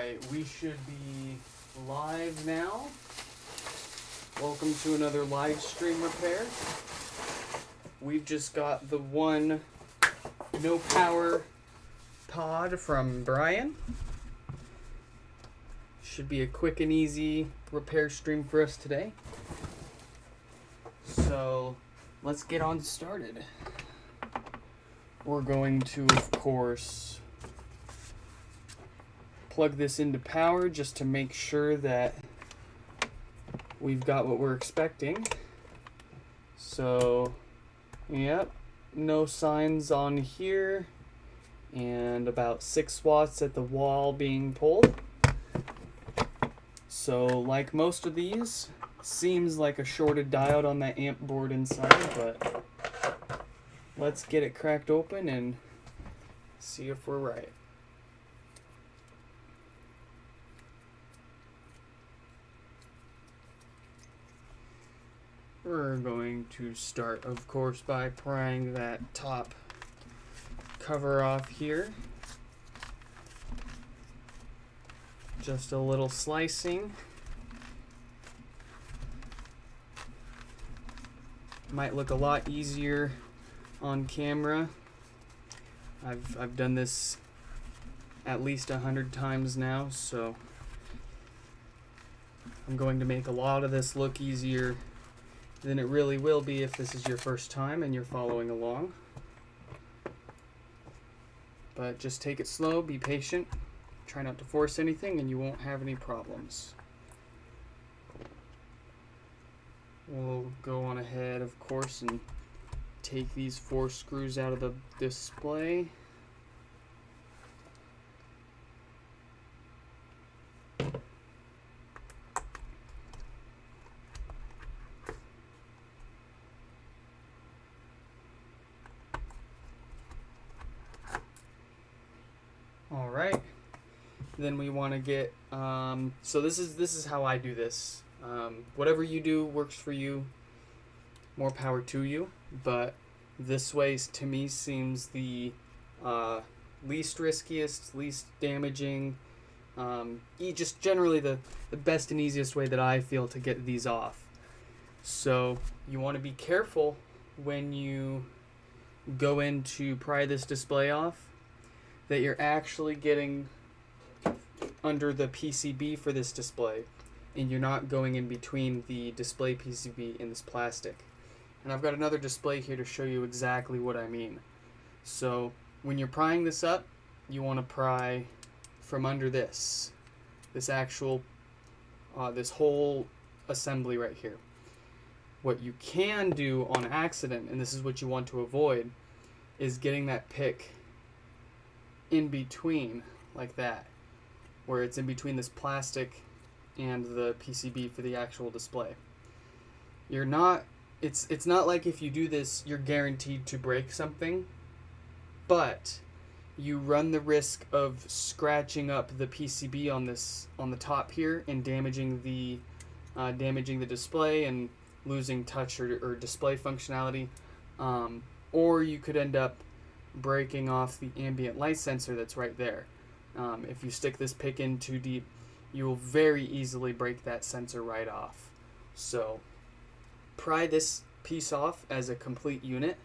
Alright, we should be live now. Welcome to another live stream repair. We've just got the one no power pod from Brian. Should be a quick and easy repair stream for us today. So let's get on started. We're going to, of course, plug this into power just to make sure that we've got what we're expecting. So, yep, no signs on here, and about 6 watts at the wall being pulled. So, like most of these, seems like a shorted diode on that amp board inside, but let's get it cracked open and see if we're right. We're going to start, of course, by prying that top cover off here. Just a little slicing. Might look a lot easier on camera. I've done this at least 100 times now, so I'm going to make a lot of this look easier than it really will be if this is your first time and you're following along. But just take it slow, be patient, try not to force anything, and you won't have any problems. We'll go on ahead, of course, and take these 4 screws out of the display. All right. Then we want to get so this is how I do this. Whatever you do works for you. More power to you. But this way, to me, seems the least riskiest, least damaging. Just generally the best and easiest way that I feel to get these off. So you want to be careful when you go in to pry this display off, that you're actually getting under the PCB for this display, and you're not going in between the display PCB and this plastic. And I've got another display here to show you exactly what I mean. So when you're prying this up, you want to pry from under this actual this whole assembly right here. What you can do on accident, and this is what you want to avoid, is getting that pick in between like that, where it's in between this plastic and the PCB for the actual display. You're not, it's not like if you do this you're guaranteed to break something, but you run the risk of scratching up the PCB on the top here and damaging the display and losing touch or display functionality, or you could end up breaking off the ambient light sensor that's right there. If you stick this pick in too deep, you will very easily break that sensor right off. So pry this piece off as a complete unit,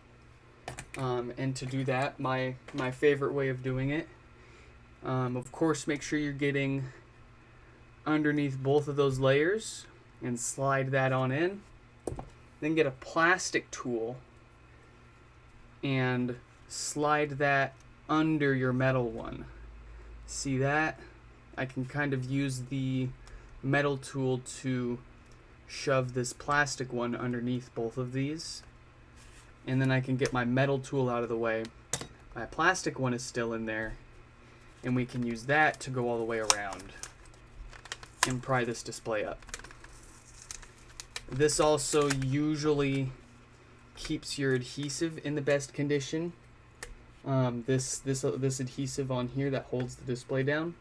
and to do that, my favorite way of doing it, of course, make sure you're getting underneath both of those layers and slide that on in. Then get a plastic tool and slide that under your metal one. See that? I can kind of use the metal tool to shove this plastic one underneath both of these, and then I can get my metal tool out of the way. My plastic one is still in there, and we can use that to go all the way around and pry this display up. This also usually keeps your adhesive in the best condition. This adhesive on here that holds the display down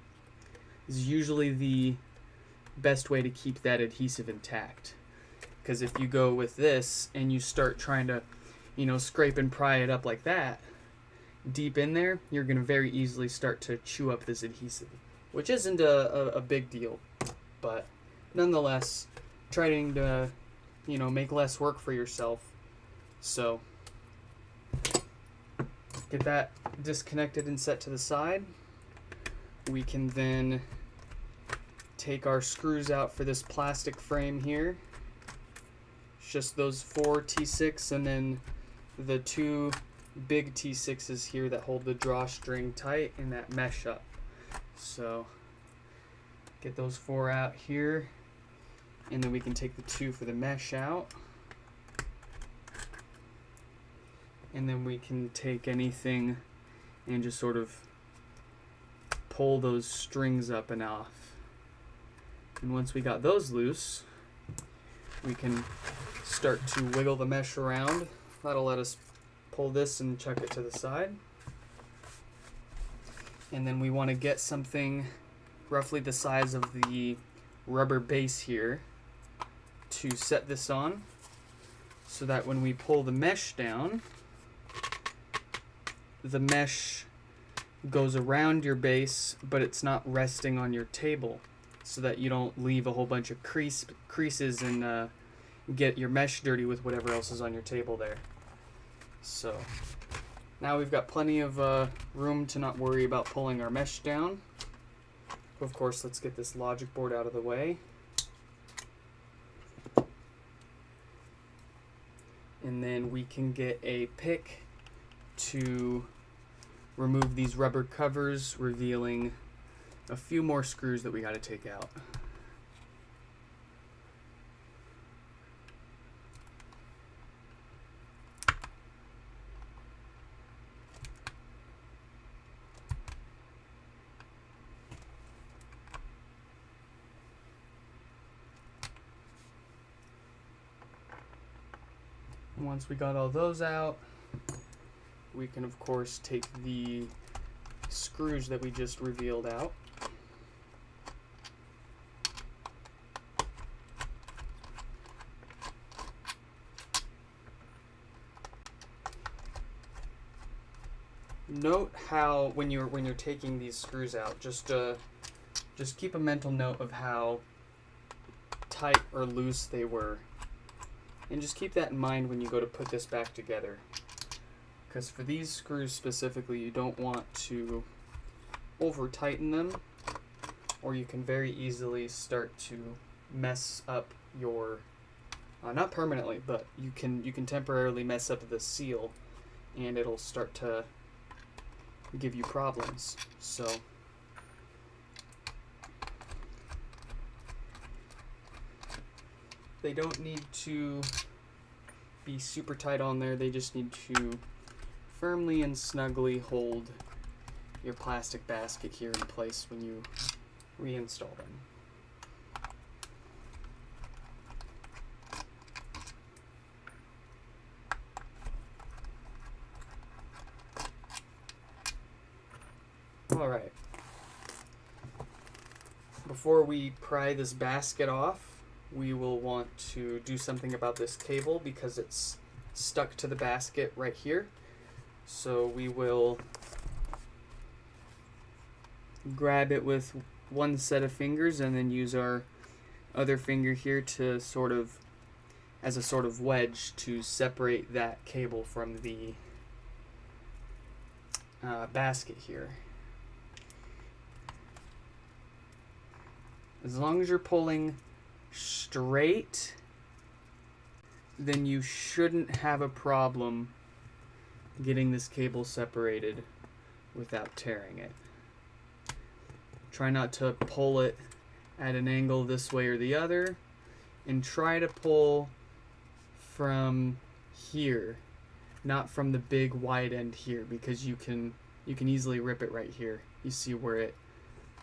is usually the best way to keep that adhesive intact. Because if you go with this and you start trying to, scrape and pry it up like that, deep in there, you're going to very easily start to chew up this adhesive. which isn't a big deal, but nonetheless, trying to, make less work for yourself. So get that disconnected and set to the side. We can then take our screws out for this plastic frame here. It's just those 4 T6 and then the 2 big T6s here that hold the drawstring tight and that mesh up. So get those 4 out here, and then we can take the 2 for the mesh out. And then we can take anything and just sort of pull those strings up and off. And once we got those loose, we can start to wiggle the mesh around. That'll let us pull this and chuck it to the side. And then we want to get something roughly the size of the rubber base here to set this on, so that when we pull the mesh down, the mesh goes around your base, but it's not resting on your table, so that you don't leave a whole bunch of creases and get your mesh dirty with whatever else is on your table there. So now we've got plenty of room to not worry about pulling our mesh down. Of course, let's get this logic board out of the way. And then we can get a pick to remove these rubber covers, revealing a few more screws that we got to take out. Once we got all those out, we can of course take the screws that we just revealed out. Note how when you're taking these screws out, just keep a mental note of how tight or loose they were. And just keep that in mind when you go to put this back together. Because for these screws specifically, you don't want to over tighten them, or you can very easily start to mess up your, not permanently, but you can temporarily mess up the seal, and it'll start to give you problems. So they don't need to be super tight on there, they just need to firmly and snugly hold your plastic basket here in place when you reinstall them. Alright, before we pry this basket off, we will want to do something about this cable because it's stuck to the basket right here. So we will grab it with one set of fingers and then use our other finger here to as a sort of wedge to separate that cable from the basket here. As long as you're pulling straight, then you shouldn't have a problem getting this cable separated without tearing it. Try not to pull it at an angle this way or the other, and try to pull from here, not from the big wide end here, because you can easily rip it right here. You see where it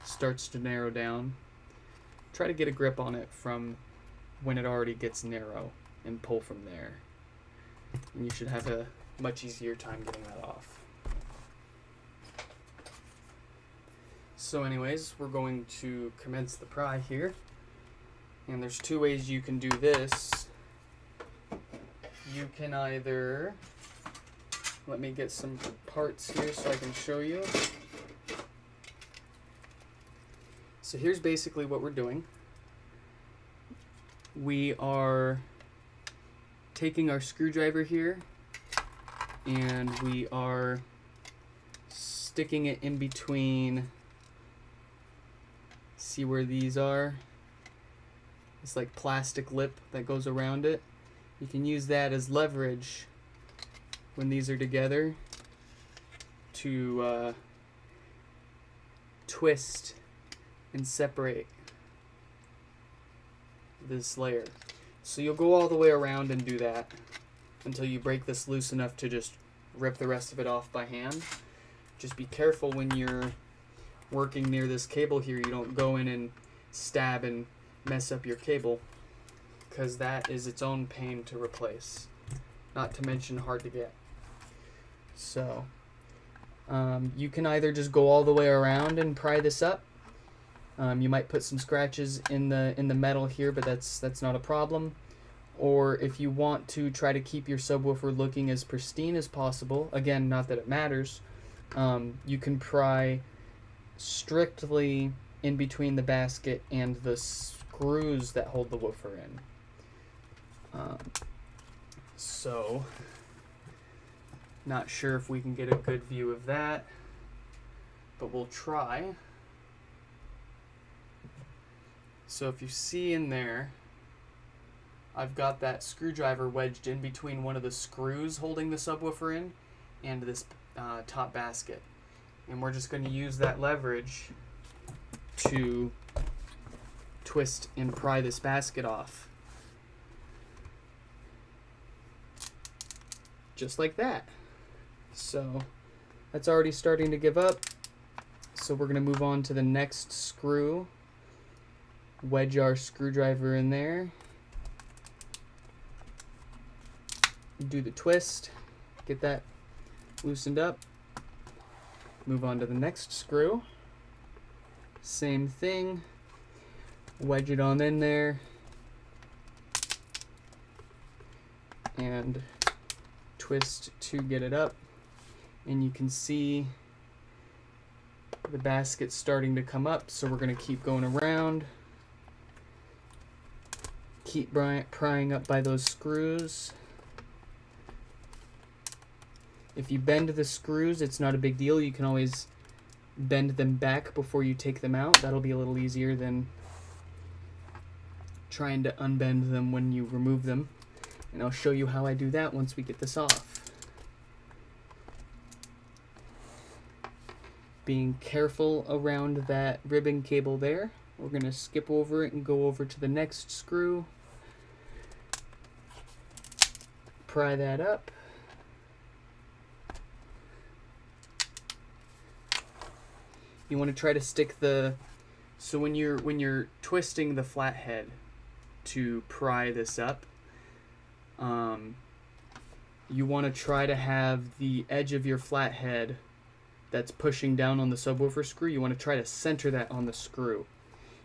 starts to narrow down. Try to get a grip on it from when it already gets narrow and pull from there. And you should have a much easier time getting that off. So anyways, we're going to commence the pry here. And there's two ways you can do this. You can either, let me get some parts here so I can show you. So here's basically what we're doing. We are taking our screwdriver here and we are sticking it in between. See where these are? It's like plastic lip that goes around it. You can use that as leverage when these are together to twist and separate this layer. So you'll go all the way around and do that until you break this loose enough to just rip the rest of it off by hand. Just be careful when you're working near this cable here, you don't go in and stab and mess up your cable, because that is its own pain to replace, not to mention hard to get. So you can either just go all the way around and pry this up. You might put some scratches in the metal here, but that's not a problem. Or if you want to try to keep your subwoofer looking as pristine as possible, again, not that it matters, you can pry strictly in between the basket and the screws that hold the woofer in. So, not sure if we can get a good view of that, but we'll try. So if you see in there, I've got that screwdriver wedged in between one of the screws holding the subwoofer in and this top basket. And we're just going to use that leverage to twist and pry this basket off. Just like that. So that's already starting to give up. So we're going to move on to the next screw. Wedge our screwdriver in there. Do the twist. Get that loosened up. Move on to the next screw. Same thing. Wedge it on in there. And twist to get it up. And you can see the basket's starting to come up, so we're going to keep going around. Keep prying up by those screws. If you bend the screws, it's not a big deal. You can always bend them back before you take them out. That'll be a little easier than trying to unbend them when you remove them. And I'll show you how I do that once we get this off. Being careful around that ribbon cable there. We're going to skip over it and go over to the next screw. Pry that up. You want to try to stick so when you're twisting the flathead to pry this up, you want to try to have the edge of your flathead that's pushing down on the subwoofer screw, you want to try to center that on the screw.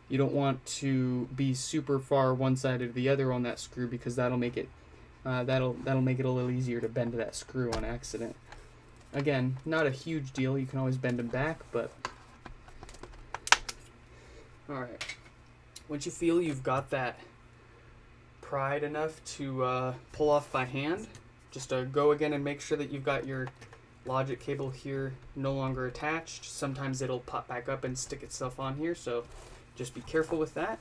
You don't want to be super far one side or the other on that screw, because that'll make it that'll make it a little easier to bend that screw on accident. Again, not a huge deal. You can always bend them back, but all right. Once you feel you've got that pried enough to pull off by hand, just go again and make sure that you've got your logic cable here no longer attached. Sometimes it'll pop back up and stick itself on here, so just be careful with that.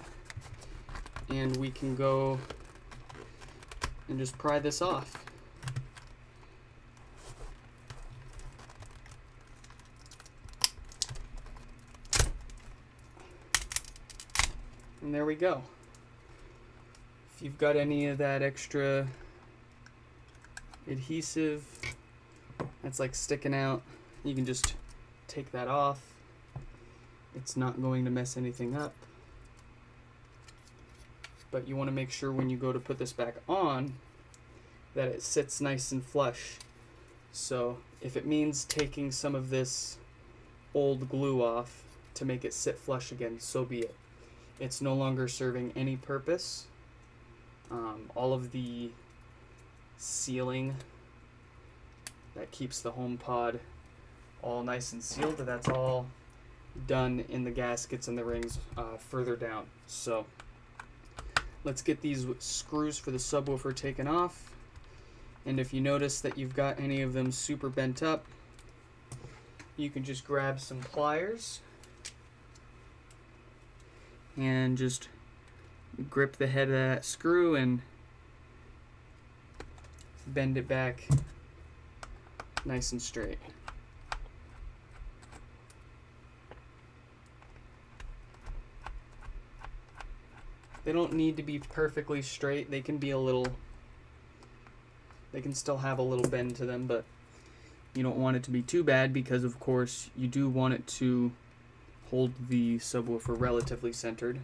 And we can go and just pry this off. And there we go. If you've got any of that extra adhesive that's like sticking out, you can just take that off. It's not going to mess anything up. But you want to make sure when you go to put this back on that it sits nice and flush. So if it means taking some of this old glue off to make it sit flush again, so be it. It's no longer serving any purpose. All of the sealing that keeps the HomePod all nice and sealed, that's all done in the gaskets and the rings further down. So let's get these screws for the subwoofer taken off. And if you notice that you've got any of them super bent up, you can just grab some pliers and just grip the head of that screw and bend it back nice and straight. They don't need to be perfectly straight. They can be they can still have a little bend to them, but you don't want it to be too bad because, of course, you do want it to hold the subwoofer relatively centered.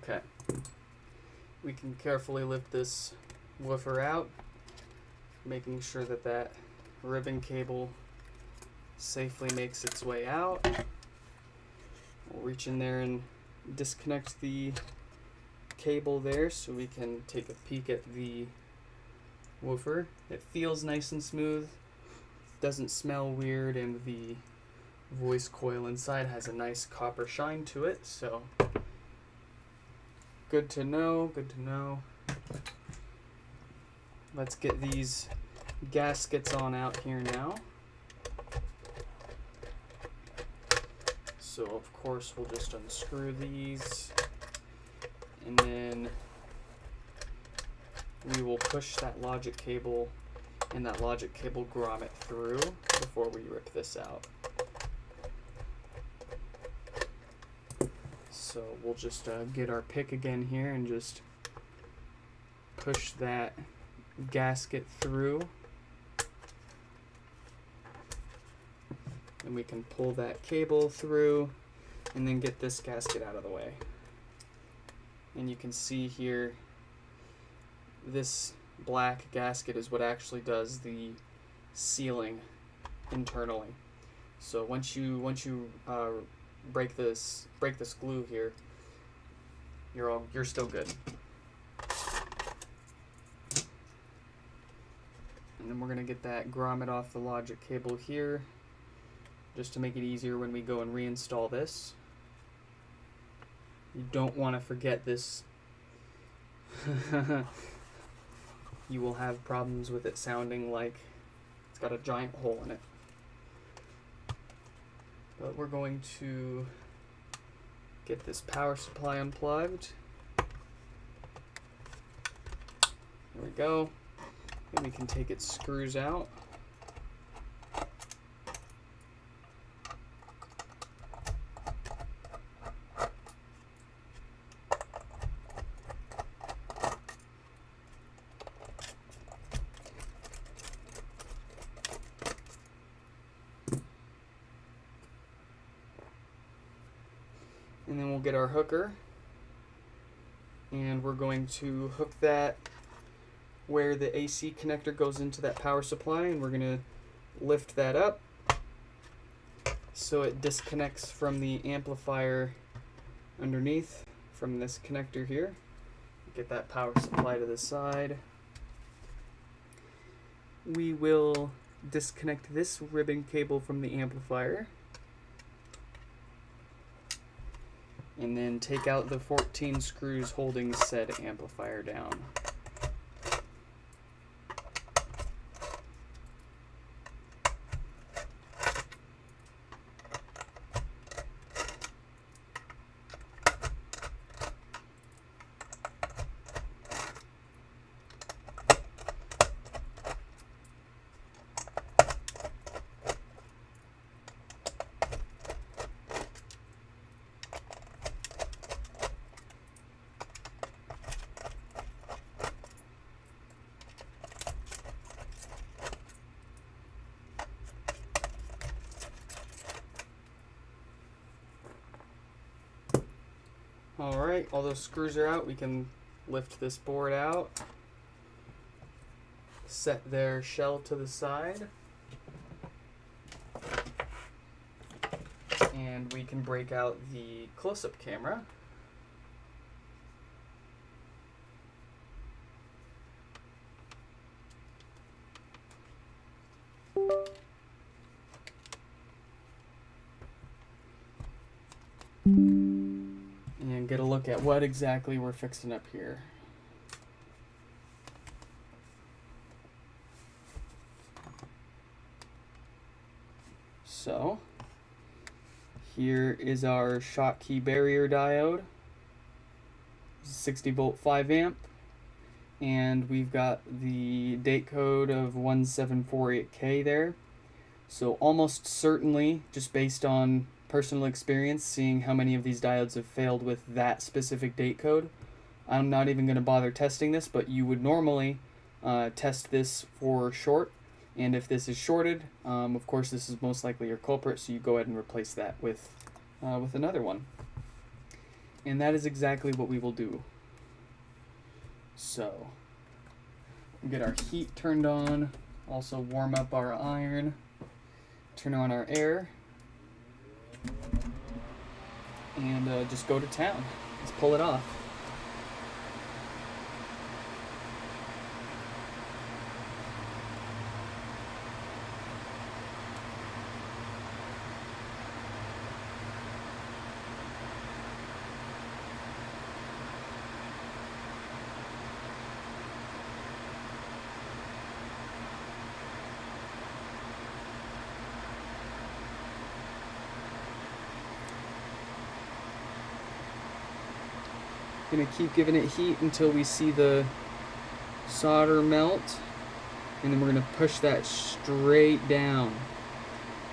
Okay, we can carefully lift this woofer out, making sure that that ribbon cable safely makes its way out. We'll reach in there and disconnect the cable there so we can take a peek at the woofer. It feels nice and smooth, doesn't smell weird, and the voice coil inside has a nice copper shine to it, so good to know, good to know. Let's get these gaskets on out here now. So of course we'll just unscrew these, and then we will push that logic cable and that logic cable grommet through before we rip this out. So we'll just get our pick again here and just push that gasket through, and we can pull that cable through and then get this gasket out of the way. And you can see here, this black gasket is what actually does the sealing internally. So once you break this glue here, you're still good. And then we're gonna get that grommet off the logic cable here, just to make it easier when we go and reinstall this. You don't want to forget this. You will have problems with it sounding like it's got a giant hole in it. But we're going to get this power supply unplugged. There we go. And we can take its screws out. And then we'll get our hooker, and we're going to hook that where the AC connector goes into that power supply, and we're going to lift that up so it disconnects from the amplifier underneath from this connector here. Get that power supply to the side. We will disconnect this ribbon cable from the amplifier, and then take out the 14 screws holding said amplifier down. Alright, all those screws are out. We can lift this board out, set their shell to the side, and we can break out the close-up camera. And get a look at what exactly we're fixing up here. So, here is our Schottky barrier diode, 60 volt 5 amp, and we've got the date code of 1748K there. So almost certainly, just based on personal experience, seeing how many of these diodes have failed with that specific date code, I'm not even going to bother testing this, but you would normally test this for short. And if this is shorted, of course this is most likely your culprit, so you go ahead and replace that with another one. And that is exactly what we will do. So, get our heat turned on, also warm up our iron, turn on our air, and just go to town. Let's pull it off. Gonna keep giving it heat until we see the solder melt, and then we're gonna push that straight down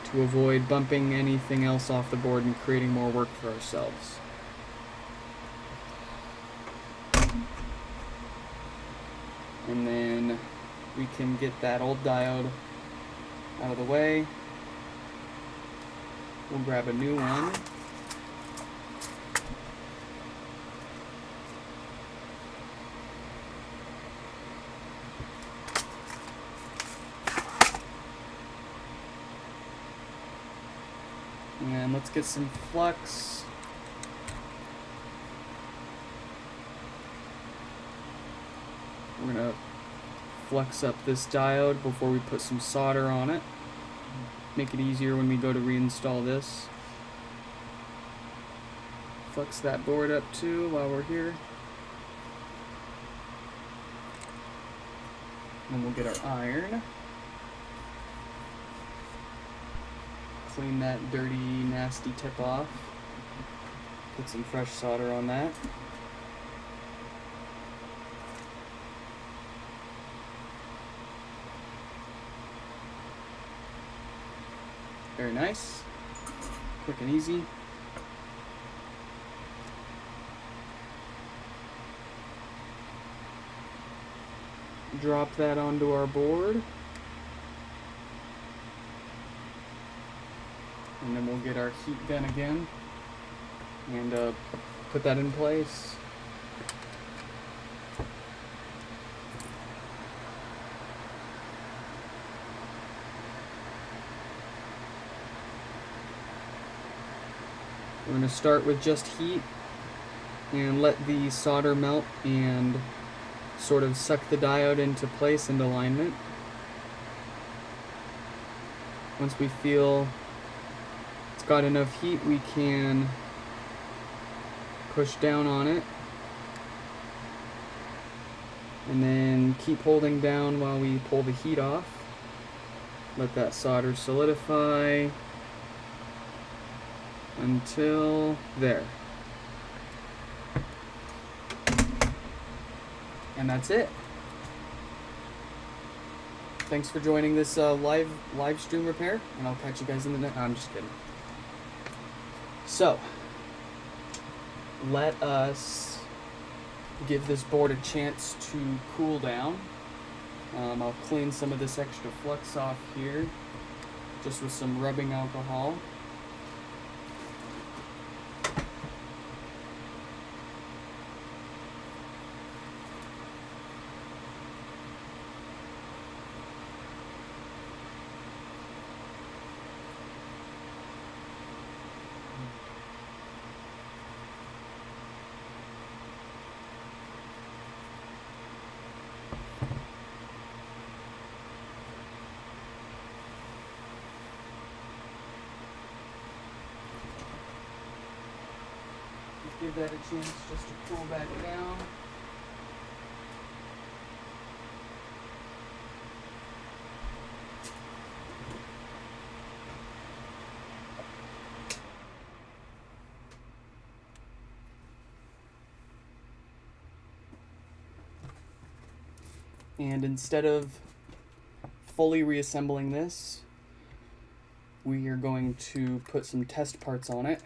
to avoid bumping anything else off the board and creating more work for ourselves. And then we can get that old diode out of the way. We'll grab a new one. And let's get some flux. We're going to flux up this diode before we put some solder on it. Make it easier when we go to reinstall this. Flux that board up too while we're here. And we'll get our iron. Clean that dirty, nasty tip off. Put some fresh solder on that. Very nice. Quick and easy. Drop that onto our board. And then we'll get our heat gun again and put that in place. We're going to start with just heat and let the solder melt and sort of suck the diode into place and alignment. Once we feel got enough heat, we can push down on it and then keep holding down while we pull the heat off. Let that solder solidify until there. And that's it. Thanks for joining this live stream repair, and I'll catch you guys in the next. No, I'm just kidding. So, let us give this board a chance to cool down. I'll clean some of this extra flux off here, just with some rubbing alcohol. give that a chance just to cool back down. And instead of fully reassembling this, we are going to put some test parts on it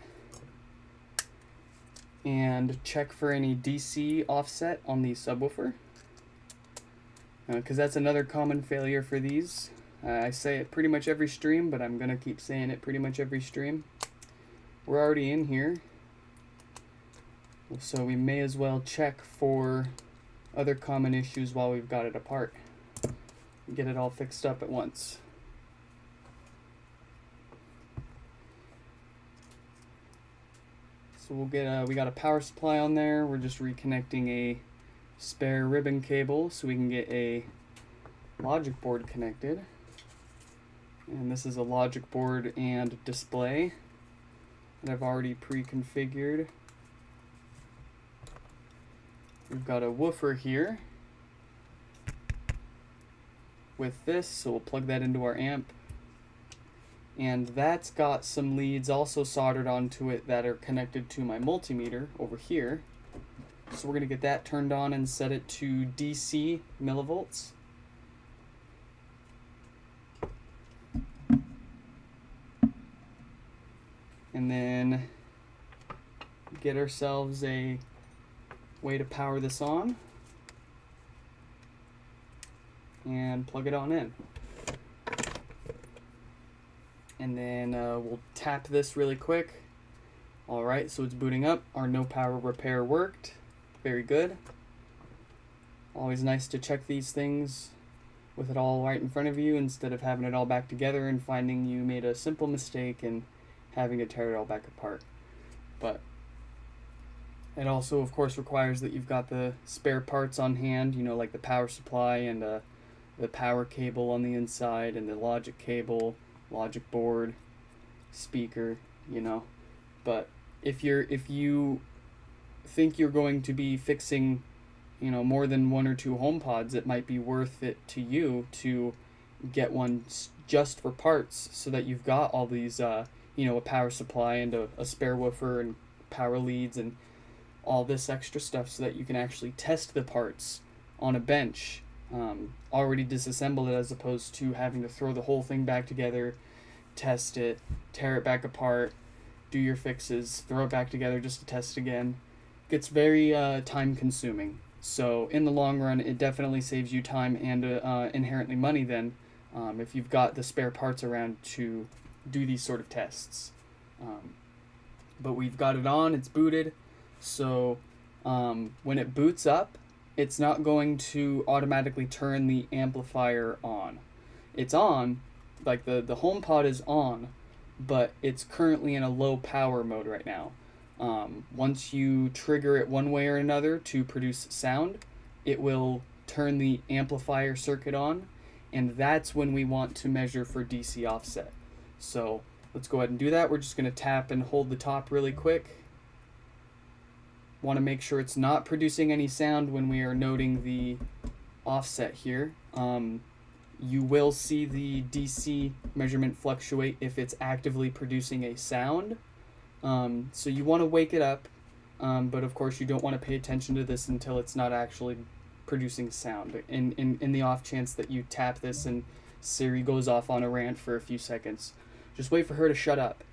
and check for any DC offset on the subwoofer, because that's another common failure for these. I say it pretty much every stream, but I'm going to keep saying it pretty much every stream. We're already in here, so we may as well check for other common issues while we've got it apart. Get it all fixed up at once. So we'll get we got a power supply on there. We're just reconnecting a spare ribbon cable so we can get a logic board connected. And this is a logic board and display that I've already pre-configured. We've got a woofer here with this, so we'll plug that into our amp. And that's got some leads also soldered onto it that are connected to my multimeter over here. So we're going to get that turned on and set it to DC millivolts. And then get ourselves a way to power this on and plug it on in. And then we'll tap this really quick. Alright, so it's booting up. Our no power repair worked. Very good. Always nice to check these things with it all right in front of you instead of having it all back together and finding you made a simple mistake and having to tear it all back apart. But it also, of course, requires that you've got the spare parts on hand, you know, like the power supply and the power cable on the inside and the logic cable, logic board, speaker, you know. But if you think you're going to be fixing, you know, more than one or two HomePods, it might be worth it to you to get one just for parts so that you've got all these, you know, a power supply and a spare woofer and power leads and all this extra stuff so that you can actually test the parts on a bench, already disassemble it, as opposed to having to throw the whole thing back together, test it, tear it back apart, do your fixes, throw it back together just to test again. Gets very time consuming. So in the long run, it definitely saves you time and inherently money then, if you've got the spare parts around to do these sort of tests. But we've got it on, it's booted. So when it boots up, it's not going to automatically turn the amplifier on. It's on, like the HomePod is on, but it's currently in a low power mode right now. Once you trigger it one way or another to produce sound, it will turn the amplifier circuit on, and that's when we want to measure for DC offset. So let's go ahead and do that. We're just going to tap and hold the top really quick. Want to make sure it's not producing any sound when we are noting the offset here. You will see the DC measurement fluctuate if it's actively producing a sound. So you want to wake it up, but of course you don't want to pay attention to this until it's not actually producing sound. In the off chance that you tap this and Siri goes off on a rant for a few seconds, just wait for her to shut up,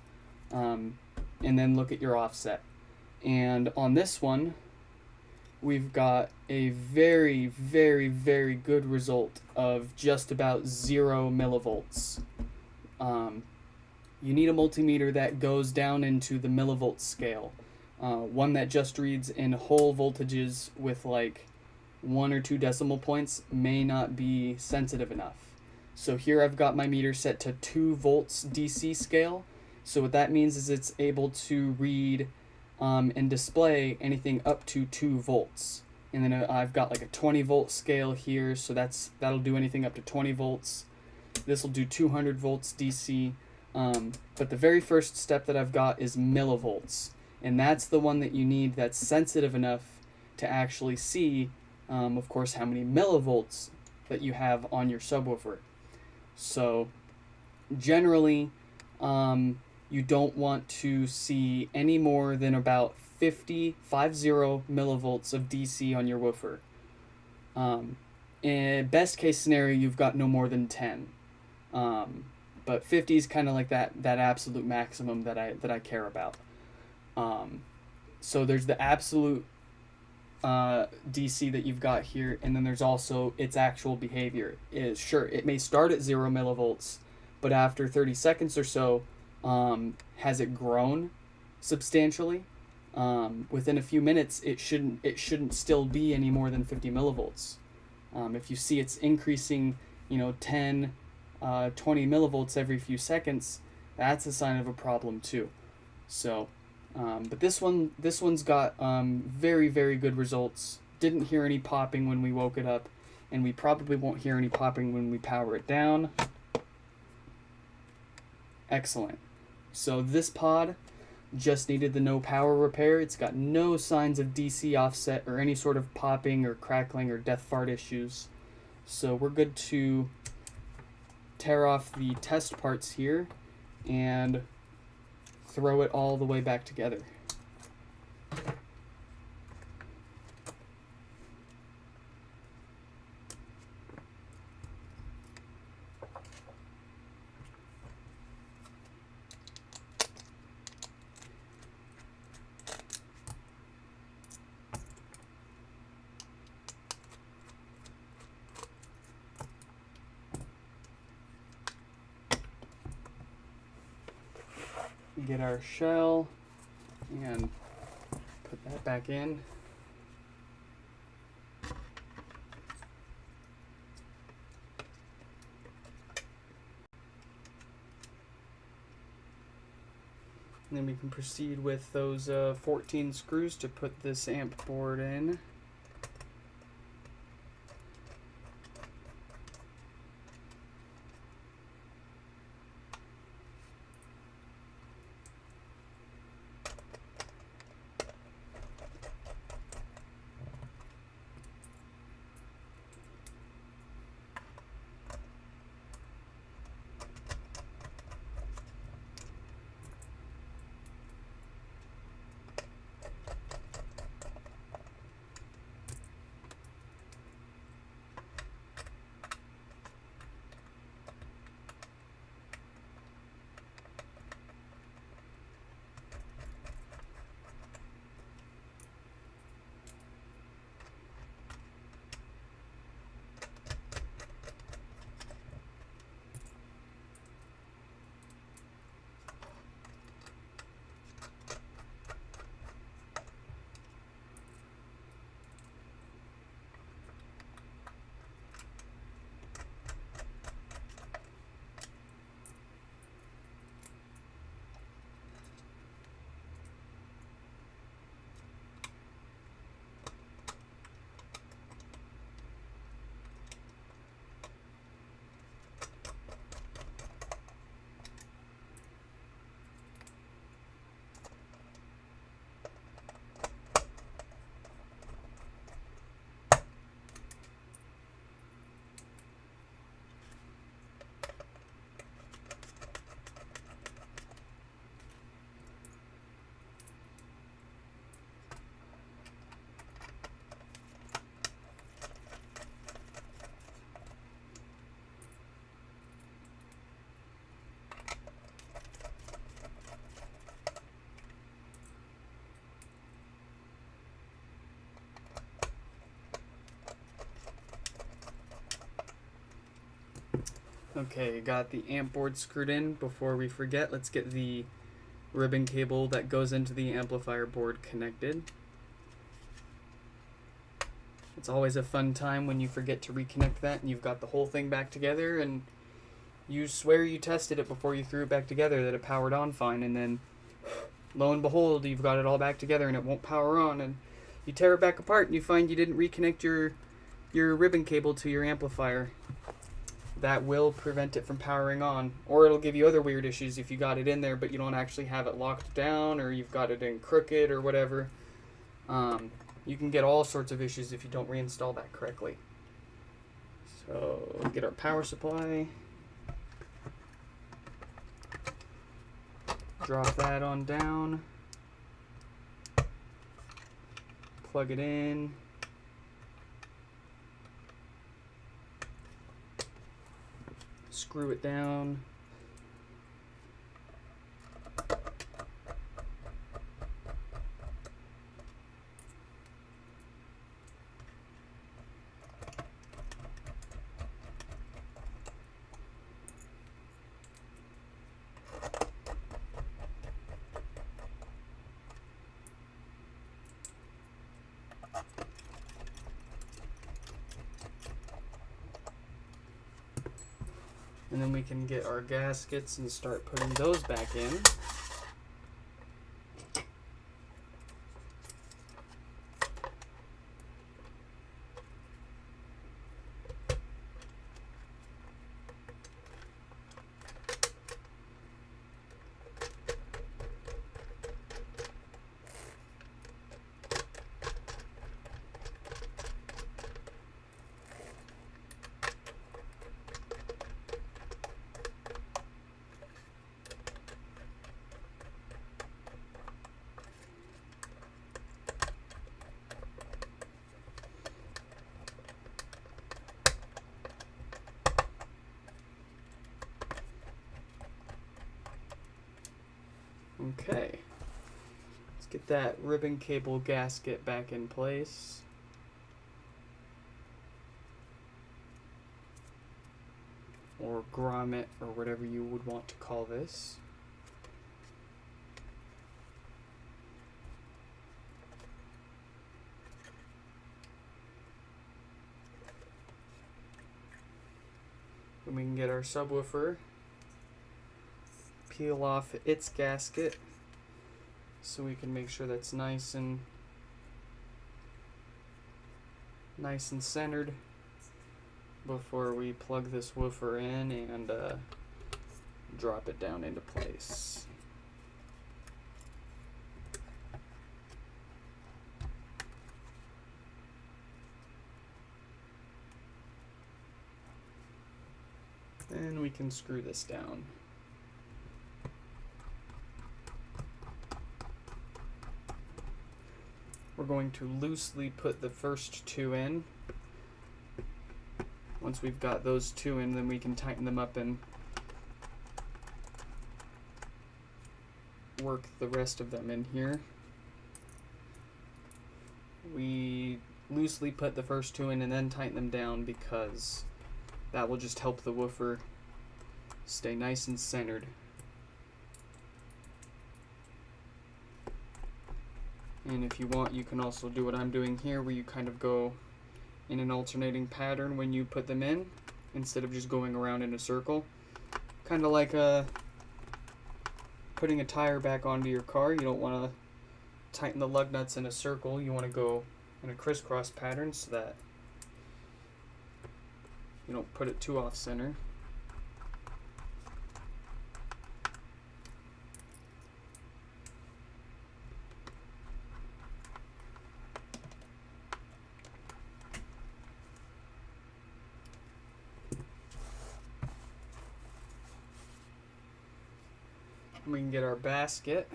and then look at your offset. And on this one, we've got a very, very, very good result of just about 0 millivolts. You need a multimeter that goes down into the millivolt scale. One that just reads in whole voltages with like 1 or 2 decimal points may not be sensitive enough. So here I've got my meter set to 2 volts DC scale. So what that means is it's able to read and display anything up to 2 volts. And then I've got like a 20 volt scale here, so that'll do anything up to 20 volts. This will do 200 volts DC. But the very first step that I've got is millivolts. And that's the one that you need that's sensitive enough to actually see, of course, how many millivolts that you have on your subwoofer. So generally, you don't want to see any more than about 50 millivolts of DC on your woofer. In best case scenario, you've got no more than 10. But 50 is kind of like that absolute maximum that I care about. So there's the absolute DC that you've got here, and then there's also its actual behavior. Sure, it may start at 0 millivolts, but after 30 seconds or so, has it grown substantially? Within a few minutes, it shouldn't still be any more than 50 millivolts. If you see it's increasing, 10, 20 millivolts every few seconds, that's a sign of a problem too. So, but this one's got very, very good results. Didn't hear any popping when we woke it up, and we probably won't hear any popping when we power it down. Excellent. So this pod just needed the no power repair. It's got no signs of DC offset or any sort of popping or crackling or death fart issues. So we're good to tear off the test parts here and throw it all the way back together. Get our shell and put that back in. And then we can proceed with those 14 screws to put this amp board in. Okay, got the amp board screwed in. Before we forget, let's get the ribbon cable that goes into the amplifier board connected. It's always a fun time when you forget to reconnect that and you've got the whole thing back together and you swear you tested it before you threw it back together that it powered on fine, and then lo and behold, you've got it all back together and it won't power on, and you tear it back apart and you find you didn't reconnect your ribbon cable to your amplifier. that will prevent it from powering on, or it'll give you other weird issues if you got it in there but you don't actually have it locked down, or you've got it in crooked or whatever. You can get all sorts of issues if you don't reinstall that correctly. So get our power supply, drop that on down, plug it in, screw it down. And then we can get our gaskets and start putting those back in. Okay, let's get that ribbon cable gasket back in place. Or grommet, or whatever you would want to call this. Then we can get our subwoofer, peel off its gasket so we can make sure that's nice and centered before we plug this woofer in and drop it down into place. Then we can screw this down. We're going to loosely put the first two in. Once we've got those two in, then we can tighten them up and work the rest of them in here. We loosely put the first two in and then tighten them down because that will just help the woofer stay nice and centered. And if you want, you can also do what I'm doing here, where you kind of go in an alternating pattern when you put them in, instead of just going around in a circle. Kind of like putting a tire back onto your car. You don't want to tighten the lug nuts in a circle. You want to go in a crisscross pattern so that you don't put it too off center. We can get our basket,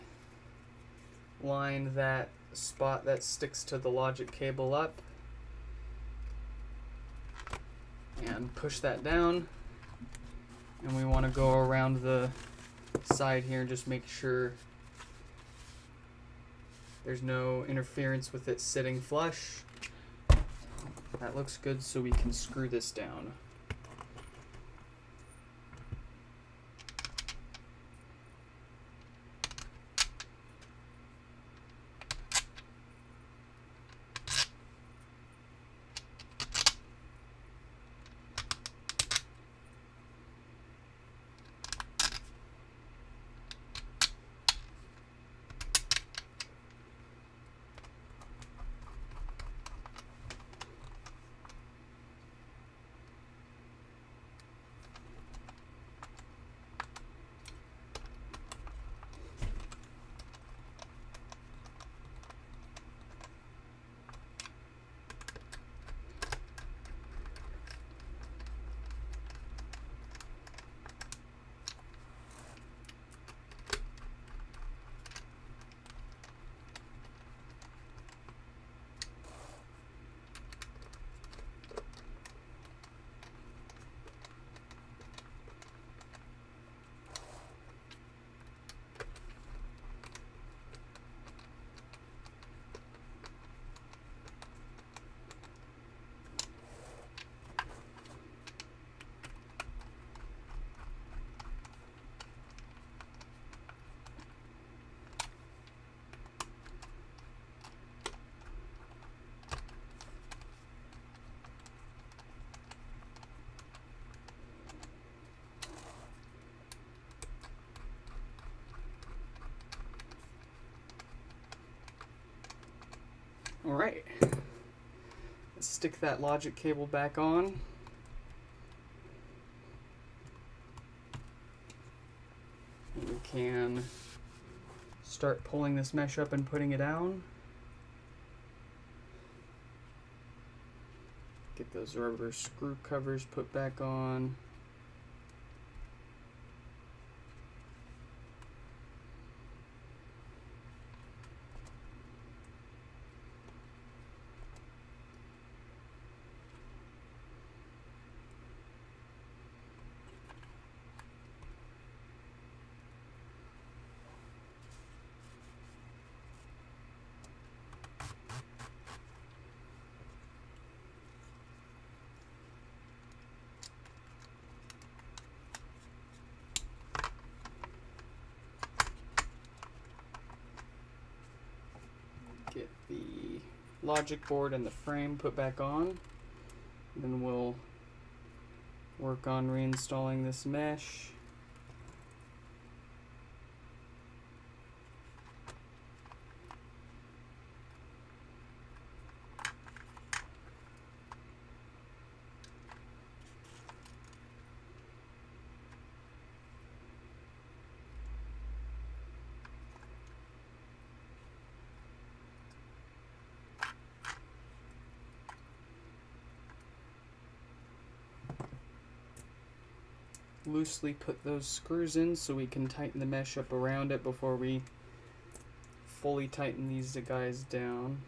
line that spot that sticks to the logic cable up, and push that down. And we want to go around the side here and just make sure there's no interference with it sitting flush. That looks good, so we can screw this down. Alright, let's stick that logic cable back on. And we can start pulling this mesh up and putting it down. Get those rubber screw covers put back on. Get the logic board and the frame put back on. Then we'll work on reinstalling this mesh. Loosely put those screws in so we can tighten the mesh up around it before we fully tighten these guys down.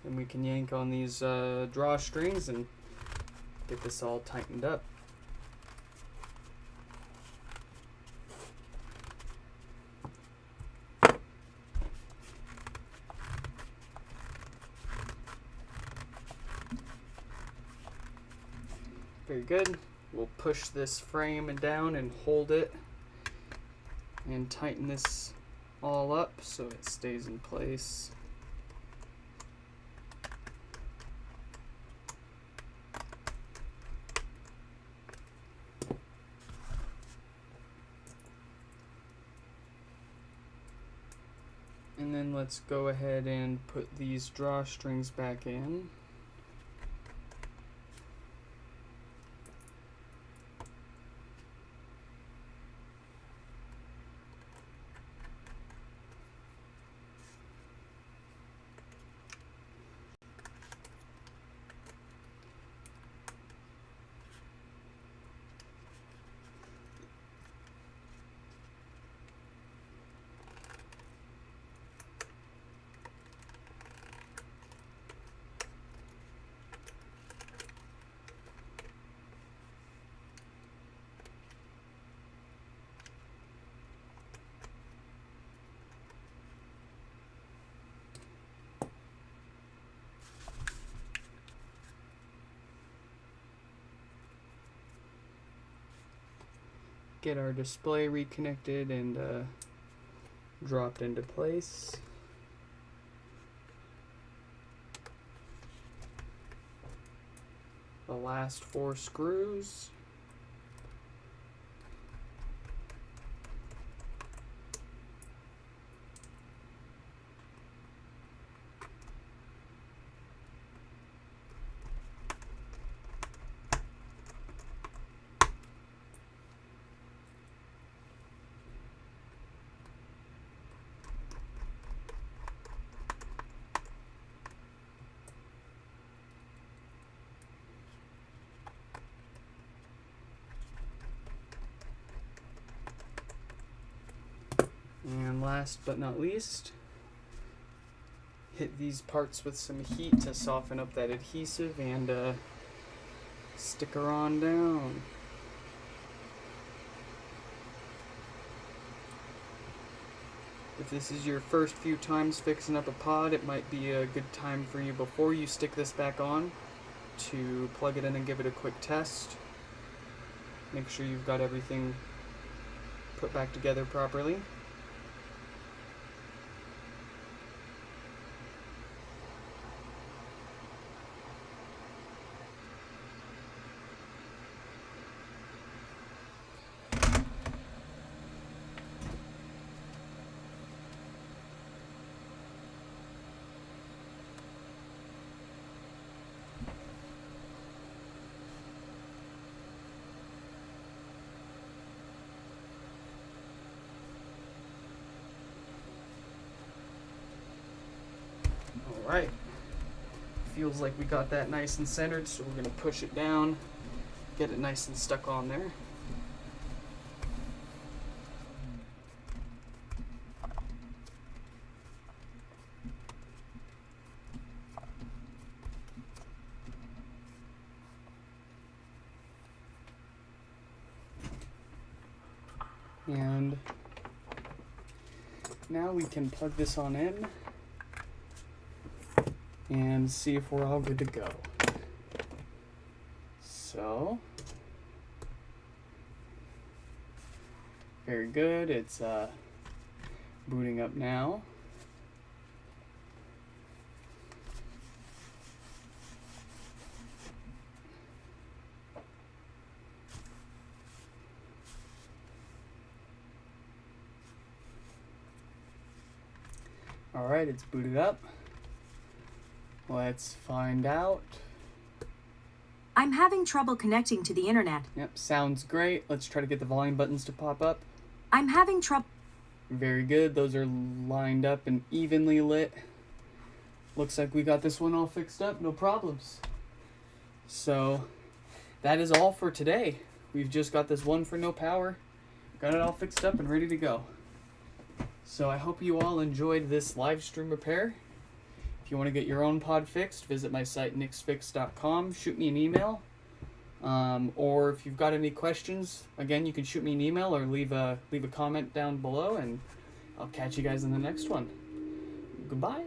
And we can yank on these drawstrings and get this all tightened up. Very good. We'll push this frame down and hold it and tighten this all up so it stays in place. And then let's go ahead and put these drawstrings back in. Get our display reconnected and dropped into place. The last 4 screws. And last but not least, hit these parts with some heat to soften up that adhesive and stick her on down. If this is your first few times fixing up a pod, it might be a good time for you before you stick this back on to plug it in and give it a quick test. Make sure you've got everything put back together properly. Alright. Feels like we got that nice and centered, so we're going to push it down, get it nice and stuck on there. And now we can plug this on in and see if we're all good to go. So, very good. It's booting up now. All right, it's booted up. Let's find out. I'm having trouble connecting to the internet. Yep, sounds great. Let's try to get the volume buttons to pop up. I'm having trouble. Very good. Those are lined up and evenly lit. Looks like we got this one all fixed up. No problems. So that is all for today. We've just got this one for no power. Got it all fixed up and ready to go. So I hope you all enjoyed this live stream repair. If you want to get your own pod fixed, visit my site nixfix.com. Shoot me an email. Or if you've got any questions, again, you can shoot me an email or leave a comment down below, and I'll catch you guys in the next one. Goodbye.